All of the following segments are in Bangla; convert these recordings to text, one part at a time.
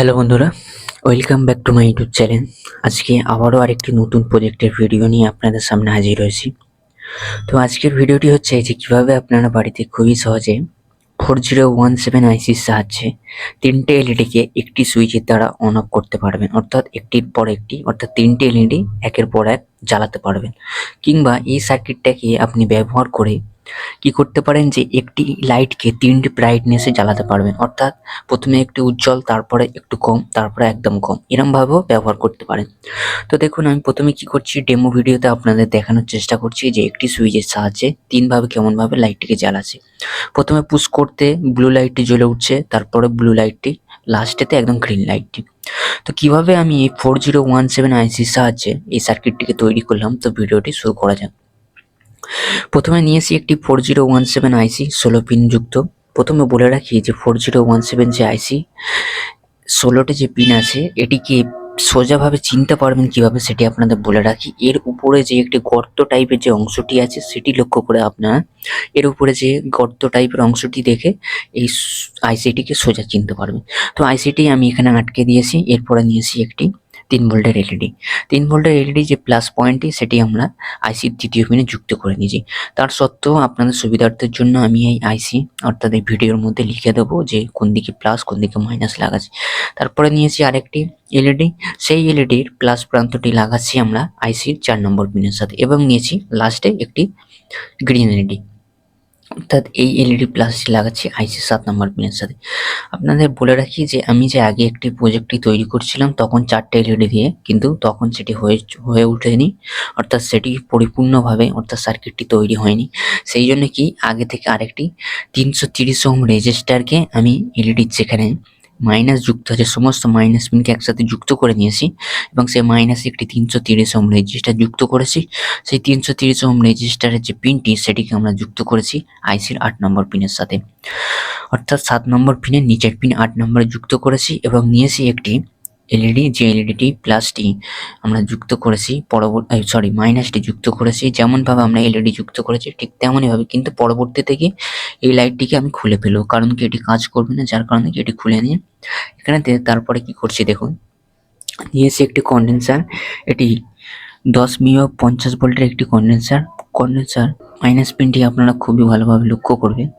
হ্যালো বন্ধুরা, welcome back to my YouTube channel. আজকে আবারও আরেকটি নতুন প্রজেক্টের ভিডিও নিয়ে আপনাদের সামনে হাজির হয়েছি। তো আজকের ভিডিওটি হচ্ছে যে কিভাবে আপনারা বাড়িতে খুবই সহজে 4017 আইসির সাহায্যে 3টে এলইডিকে একটি সুইচের দ্বারা অন অফ করতে পারবেন, অর্থাৎ একটির পর একটি, অর্থাৎ 3টে এলইডি একের পর এক জ্বালাতে পারবেন। কিংবা এই সার্কিটটাকে আপনি ব্যবহার করে কি করতে পারেন যে একটি লাইটকে 3টে ব্রাইটনেসে জ্বালাতে পারবেন, অর্থাৎ প্রথমে একটু উজ্জ্বল, তারপরে একটু কম, তারপরে একদম কম, এরমভাবেও ব্যবহার করতে পারেন। তো দেখুন, আমি প্রথমে কি করছি, ডেমো ভিডিওতে আপনাদের দেখানোর চেষ্টা করছি যে একটি সুইচের সাহায্যে তিনভাবে কেমনভাবে লাইটটিকে জ্বালাচ্ছে। প্রথমে পুশ করতে ব্লু লাইটটি জ্বলে উঠছে, তারপরে ব্লু লাইটটি, লাস্টেতে একদম গ্রিন লাইটটি। তো কিভাবে আমি এই 4017 আইসির সাহায্যে এই সার্কিটটিকে তৈরি করলাম, তো ভিডিওটি শুরু করা যাক। প্রথমে নিয়েছি একটি 4017 আইসি 16 পিন যুক্ত। প্রথমে বলে রাখি যে 4017 যে আইসি 16টি যে পিন আছে, এটিকে সোজাভাবে চিনতে পারবেন কিভাবে সেটি আপনাদের বলে রাখি। এর উপরে যে একটি গর্ত টাইপের যে অংশটি আছে সেটি লক্ষ্য করে আপনারা এর উপরে যে গর্ত টাইপের অংশটি দেখে এই আইসিটিকে সোজা চিনতে পারবেন। তো আইসিটি আমি এখানে আটকে দিয়েছি। এরপরে নিয়েছি একটি 3 ভোল্টের এলইডি। 3 ভোল্টের এলইডি যে প্লাস পয়েন্টটি সেটি আমরা আইসির দ্বিতীয় পিনে যুক্ত করে নিয়েছি। তার সত্ত্বেও আপনাদের সুবিধার্থের জন্য আমি এই আইসি, অর্থাৎ এই ভিডিওর মধ্যে লিখে দেবো যে কোন দিকে প্লাস কোন দিকে মাইনাস লাগাচ্ছি। তারপরে নিয়েছি আরেকটি এলইডি, সেই এলইডির প্লাস প্রান্তটি লাগাচ্ছি আমরা আইসির 4 নম্বর পিনের সাথে, এবং নিয়েছি লাস্টে একটি গ্রিন এলইডি, অর্থাৎ এই এলইডি প্লাসটি লাগাচ্ছি আইসির 7 নম্বর পিনের সাথে। আপনাদের বলে রাখি যে আমি যে আগে একটি প্রজেক্টটি তৈরি করছিলাম তখন 4টে এলইডি দিয়ে, কিন্তু তখন সেটি হয়ে ওঠেনি, অর্থাৎ সেটি পরিপূর্ণভাবে, অর্থাৎ সার্কিটটি তৈরি হয়নি। সেই জন্য কি আগে থেকে আরেকটি 330 ওহম রেজিস্টারকে আমি এলইডির যেখানে মাইনাস যুক্ত আছে সমস্ত মাইনাস পিনকে একসাথে যুক্ত করে নিয়েছি, এবং সেই মাইনাসে একটি 330 ওহম রেজিস্টার যুক্ত করেছি। সেই 330 ওহম রেজিস্টারের যে পিনটি সেটিকে আমরা যুক্ত করেছি আইসির 8 নম্বর পিনের সাথে, অর্থাৎ 7 নম্বর পিনের নিচের পিন 8 নম্বরে যুক্ত করেছি, এবং নিয়েছি একটি এলইডি, যে এলইডিটি প্লাসটি আমরা যুক্ত করেছি মাইনাসটি যুক্ত করেছি। যেমনভাবে আমরা এলইডি যুক্ত করেছি ঠিক তেমনইভাবে, কিন্তু পরবর্তীতে কি এই লাইটটিকে আমি খুলে ফেলবো, কারণ কি এটি কাজ করবে না, যার কারণে কি এটি খুলে নিয়ে এখানে তারপরে কি করছি দেখুন, নিয়েছি একটি কন্ডেন্সার। এটি 10 মিও 50 ভোল্টের একটি কন্ডেন্সার মাইনাস পিনটি আপনারা খুবই ভালোভাবে লক্ষ্য করবেন।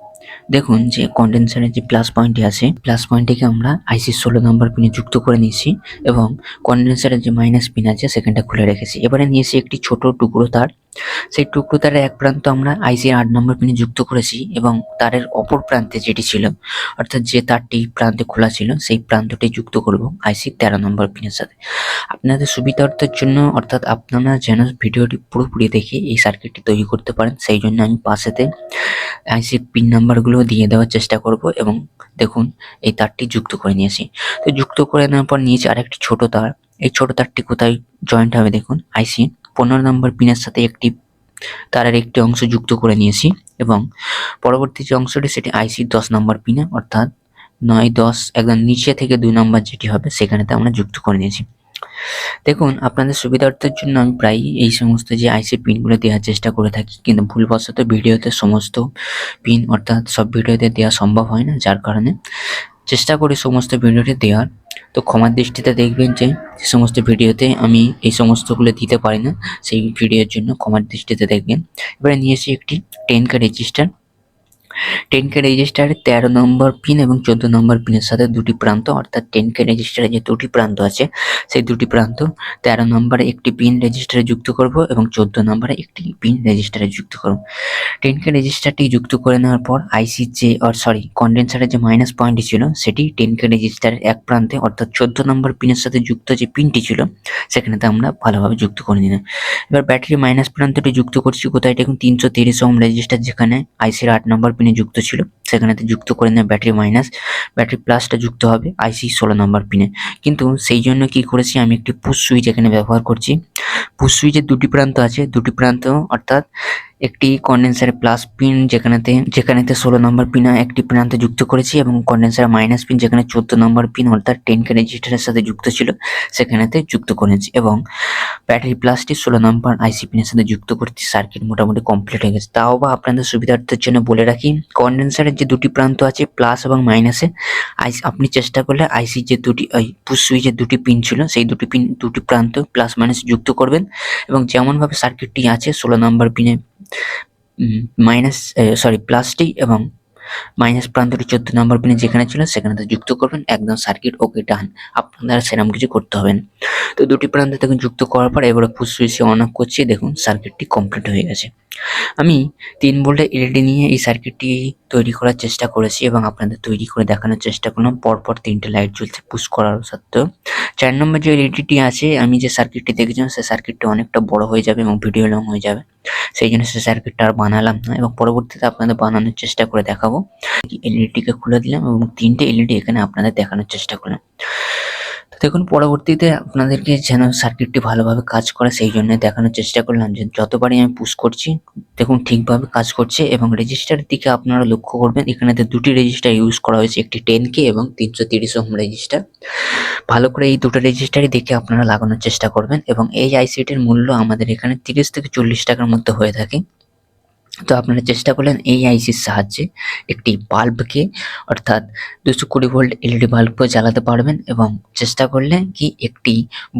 দেখুন যে কন্ডেন্সারের যে প্লাস পয়েন্টটি আছে, প্লাস পয়েন্টটিকে আমরা আইসির 16 নম্বর পিনে যুক্ত করে নিয়েছি, এবং কন্ডেন্সারের যে মাইনাস পিন আছে সেখানটা খুলে রেখেছি। এবারে নিয়েছি একটি ছোট টুকরো তার, সেই টুকরো তারের এক প্রান্ত আমরা আইসির 8 নম্বর পিনে যুক্ত করেছি, এবং তারের অপর প্রান্তে যেটি ছিল, অর্থাৎ যে তারটি প্রান্তে খোলা ছিল সেই প্রান্তটি যুক্ত করব আইসির 13 নম্বর পিনের সাথে। আপনাদের সুবিধার্থের জন্য, অর্থাৎ আপনারা যেন ভিডিওটি পুরোপুরি দেখে এই সার্কিটটি তৈরি করতে পারেন, সেই জন্য আমি পাশেতে আইসির পিন নাম্বারগুলো দিয়ে দেওয়ার চেষ্টা করব। এবং দেখুন এই তারটি যুক্ত করে নিয়েছি। তো যুক্ত করে নেওয়ার পর নিয়েছি আরেকটি ছোট তার। এই ছোট তারটি কোথায় জয়েন্ট হবে দেখুন, আইসি 15 নম্বর পিনের সাথে একটি তারের একটি অংশ যুক্ত করে নিয়েছি, এবং পরবর্তী যে অংশটি সেটি আইসির 10 নম্বর পিনে, অর্থাৎ 9-10 একদম নিচে থেকে 2 নম্বর যেটি হবে সেখানেতে আমরা যুক্ত করে নিয়েছি। দেখুন আপনাদের সুবিধার্থের জন্য আমি প্রায়ই এই সমস্ত যে আইসি পিনগুলো দেওয়ার চেষ্টা করে থাকি, কিন্তু ভুলবশত ভিডিওতে সমস্ত পিন, অর্থাৎ সব ভিডিওতে দেওয়া সম্ভব হয় না, যার কারণে চেষ্টা করি সমস্ত ভিডিওতে দেওয়ার। তো ক্ষমার দৃষ্টিতে দেখবেন যে সমস্ত ভিডিওতে আমি এই সমস্তগুলো দিতে পারি না, সেই ভিডিওর জন্য ক্ষমার দৃষ্টিতে দেখবেন। এবারে নিয়েছি একটি 10K রেজিস্টার। 10K রেজিস্টারের 13 নম্বর পিন এবং 14 নম্বর পিনের সাথে দুটি প্রান্ত, অর্থাৎ 10K রেজিস্টারে যে দুটি প্রান্ত আছে সেই দুটি প্রান্ত 13 নম্বরে একটি পিন রেজিস্টারে যুক্ত করব, এবং 14 নম্বরে একটি পিন রেজিস্টারে যুক্ত করব। 10K রেজিস্টারটি যুক্ত করে নেওয়ার পর আইসির যে কন্ডেন্সারের যে মাইনাস পয়েন্টটি ছিল সেটি 10K রেজিস্টারের এক প্রান্তে, অর্থাৎ 14 নম্বর পিনের সাথে যুক্ত যে পিনটি ছিল সেখানেতে আমরা ভালোভাবে যুক্ত করে নিলাম। এবার ব্যাটারি মাইনাস প্রান্তটি যুক্ত করছি কোথায় দেখুন, 330 ওহম রেজিস্টার যেখানে আইসির 8 নম্বর পিনে যুক্ত ছিল সেখানেতে যুক্ত করে নেয় ব্যাটারি মাইনাস। ব্যাটারি প্লাসটা যুক্ত হবে আইসি 16 নম্বর পিনে। কিন্তু সেই জন্য কি করেছি, আমি একটি পুশ সুইচ এখানে ব্যবহার করছি। পুশ সুইচের দুটি প্রান্ত আছে, দুটি প্রান্ত অর্থাৎ একটি কন্ডেন্সারে প্লাস পিন যেখানেতে 16 নম্বর পিন একটি প্রান্তে যুক্ত করেছি এবং কন্ডেন্সারে মাইনাস পিন যেখানে 14 নম্বর পিন অর্থাৎ 10K রেজিস্টারের সাথে যুক্ত ছিল সেখানেতে যুক্ত করেছি এবং ব্যাটারি প্লাসটি 16 নম্বর আইসি পিনের সাথে যুক্ত করছি। সার্কিট মোটামুটি কমপ্লিট হয়ে গেছে। তাও বা আপনাদের সুবিধার্থের জন্য বলে রাখি, কন্ডেন্সারের যে দুটি প্রান্ত আছে প্লাস এবং মাইনাসে আপনি চেষ্টা করলে আইসির যে পুশ সুইচের দুটি পিন ছিল সেই দুটি প্রান্ত প্লাস মাইনাস যুক্ত করবেন এবং যেমনভাবে সার্কিটটি আছে 16 নম্বর পিনে প্লাসটি এবং মাইনাস প্রান্তটি 14 নম্বর পিনে যেখানে ছিল সেখানে যুক্ত করবেন। একদম সার্কিট ওকে ডান। আপনারা সেরকম কিছু করতে হবে না। তো দুটি প্রান্ত দেখুন যুক্ত করার পর এবারে পুশ সুইচে অন অফ করছি। দেখুন সার্কিটটি কমপ্লিট হয়ে গেছে। আমি 3 ভোল্টের এলইডি নিয়ে এই সার্কিটটি তৈরি করার চেষ্টা করেছি এবং আপনাদের তৈরি করে দেখানোর চেষ্টা করলাম। পরপর 3টে লাইট জ্বলছে পুশ করার সত্ত্বেও। 4 নম্বর যে এলইডিটি আছে, আমি যে সার্কিটটি দেখেছিলাম সেই সার্কিটটি অনেকটা বড় হয়ে যাবে এবং ভিডিও লং হয়ে যাবে, সেই জন্য সেই সার্কিটটা আর বানালাম না এবং পরবর্তীতে আপনাদের বানানোর চেষ্টা করে দেখাবো। এলইডিটিকে খুলে দিলাম এবং 3টে এলইডি এখানে আপনাদের দেখানোর চেষ্টা করলাম। তো দেখুন পরবর্তীতে আপনাদেরকে যেন সার্কিটটি ভালোভাবে কাজ করে সেই জন্য দেখানোর চেষ্টা করলাম যে যতবারই আমি পুশ করছি দেখুন ঠিকভাবে কাজ করছে এবং রেজিস্টারের দিকে আপনারা লক্ষ্য করবেন এখানেতে দুটি রেজিস্টার ইউজ করা হয়েছে, একটি 10K এবং 330 ওহম রেজিস্টার। ভালো করে এই দুটো রেজিস্টারই দেখে আপনারা লাগানোর চেষ্টা করবেন এবং এই আইসিটির মূল্য আমাদের এখানে 30 থেকে 40 টাকার মধ্যে হয়ে থাকে। তো আপনারা চেষ্টা করলেন এই আইসির সাহায্যে একটি বাল্বকে অর্থাৎ 220 ভোল্ট এলইডি বাল্বকে জ্বালাতে পারবেন এবং চেষ্টা করলে কি একটি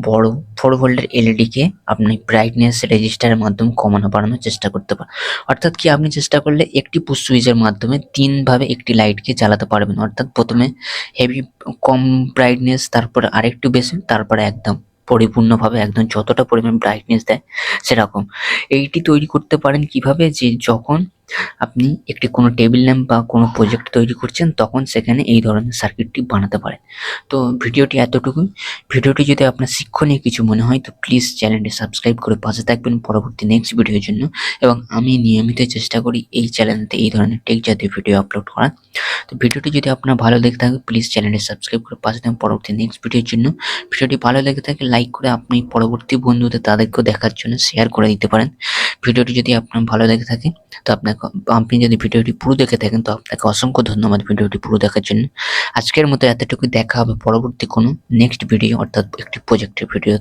বড় 4 ভোল্টের এলইডিকে আপনি ব্রাইটনেস রেজিস্টারের মাধ্যমে কমানো বাড়ানোর চেষ্টা করতে পারেন। অর্থাৎ কি আপনি চেষ্টা করলে একটি পুশ সুইচের মাধ্যমে 3 ভাবে একটি লাইটকে জ্বালাতে পারবেন। অর্থাৎ প্রথমে হেভি কম ব্রাইটনেস, তারপরে আরেকটু বেশি, তারপরে একদম পরিপূর্ণভাবে একদম যতটা পরিমাণ ব্রাইটনেস দেয় সেরকম। এইটি তৈরি করতে পারেন কিভাবে, যে যখন আপনি একটি কোনো টেবিল ল্যাম্প বা কোনো প্রজেক্ট তৈরি করছেন তখন সেখানে এই ধরনের সার্কিটটি বানাতে পারেন। তো ভিডিওটি এতটুকুই। ভিডিওটি যদি আপনার শিক্ষণীয় কিছু মনে হয় তো প্লিজ চ্যানেলটি সাবস্ক্রাইব করে পাশে থাকবেন পরবর্তী নেক্সট ভিডিওর জন্য। এবং আমি নিয়মিত চেষ্টা করি এই চ্যানেলতে এই ধরনের টেক জাতীয় ভিডিও আপলোড করা। তো ভিডিওটি যদি আপনার ভালো লেগে থাকে প্লিজ চ্যানেলটি সাবস্ক্রাইব করে পাশে থাকবেন পরবর্তী নেক্সট ভিডিওর জন্য। ভিডিওটি ভালো লেগে থাকে লাইক করে আপনি পরবর্তী বন্ধুদের তাদেরকেও দেখার জন্য শেয়ার করে দিতে পারেন। ভিডিওটি যদি আপনার ভালো লেগে থাকে তো আপনি যদি ভিডিওটি পুরো দেখে থাকেন তো আপনাকে অসংখ্য ধন্যবাদ ভিডিওটি পুরো দেখার জন্য। আজকের মতো এতটুকু, দেখা হবে পরবর্তী কোনো নেক্সট ভিডিও অর্থাৎ একটি প্রজেক্টের ভিডিও।